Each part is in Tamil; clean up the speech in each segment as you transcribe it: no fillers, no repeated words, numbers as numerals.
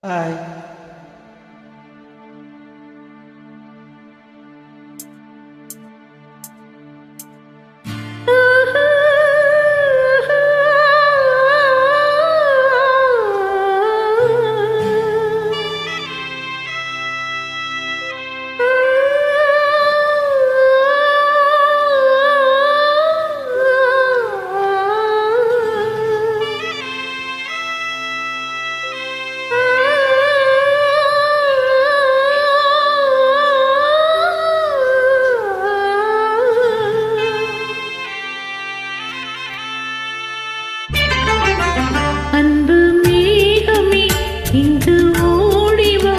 ஹாய். அன்பு மேகமே இங்கு ஓடிவா,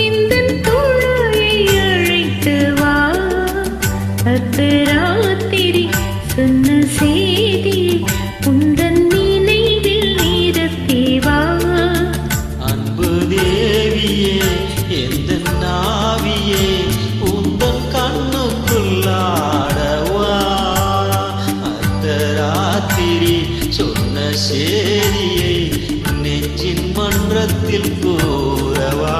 இந்தன் தோழரை அழைத்து வா. அர்த்தராத்திரி சொன்ன செய்தியை உந்தன் நினைவில் நிறுத்தி வா. அன்பு தேவியே எந்த நாவியே உந்தன் கண்ணுக்குள்ளாடவா. அர்த்தராத்திரி சொன்ன சேரியை நெஞ்சின் மன்றத்தில் கூறவா.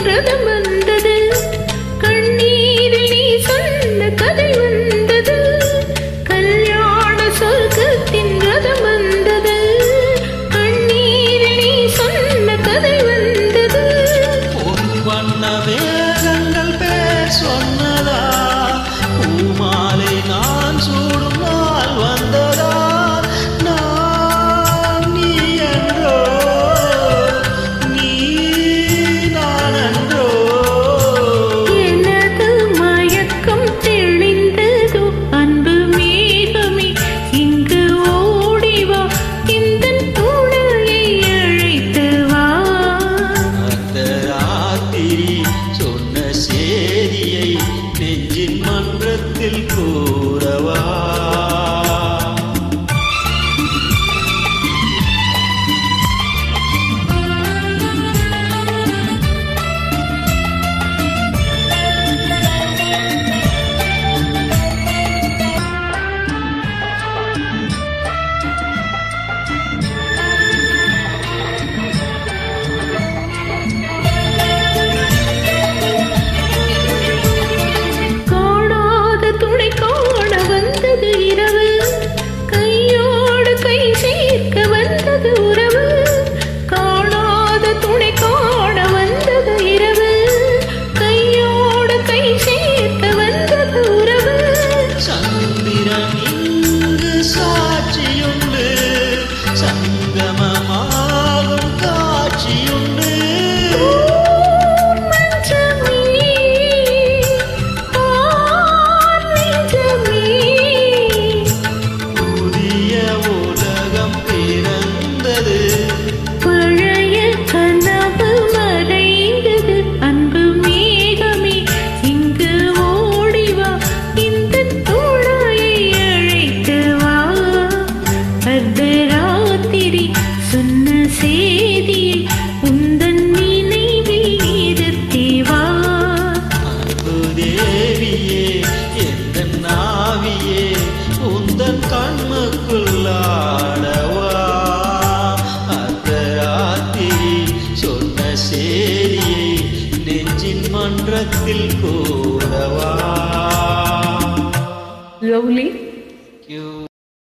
ரதம் வந்தது, கண்ணீரில் நீ சொன்ன கதை வந்தது. கல்யாண சொர்க்கத்தின் ரதம் வந்தது, கண்ணீரில் நீ சொன்ன கதை வந்தது. பொன் வண்ண வேதங்கள் பேர் சொன்னதா, பூமாலை நான் சூடும் நாள் வந்ததா. நான் நீ என்றோ நீ நான் என்றோ. எனது மயக்கம் தெளிந்ததோ, அன்பு மேகமே இங்கு ஓடிவா, இந்தன் தோழரை அழைத்து வா. அர்த்தராத்திரி சொன்ன சேதியை நெஞ்சின் மன்றத்தில் கூறவா. சாட்சியுண்டு சங்கமமாகும் காட்சியுண்டு. புதிய உலகம் பிறந்தது, பழைய கனவு மறைந்தது. அன்பு மேகமே இங்கு ஓடிவா, இந்த தோழரை அழைத்து வா. அர்த்தராத்திரி சொன்ன செய்தியை உந்தன் நினைவில் நிறுத்தி வா. அன்பு தேவியே எந்த நாவியே உந்தன் கண்ணுக்குள்ளாடவா. அர்த்தராத்திரி சொன்ன சேரியை நெஞ்சின் மன்றத்தில் கூறவா. லவ்லி.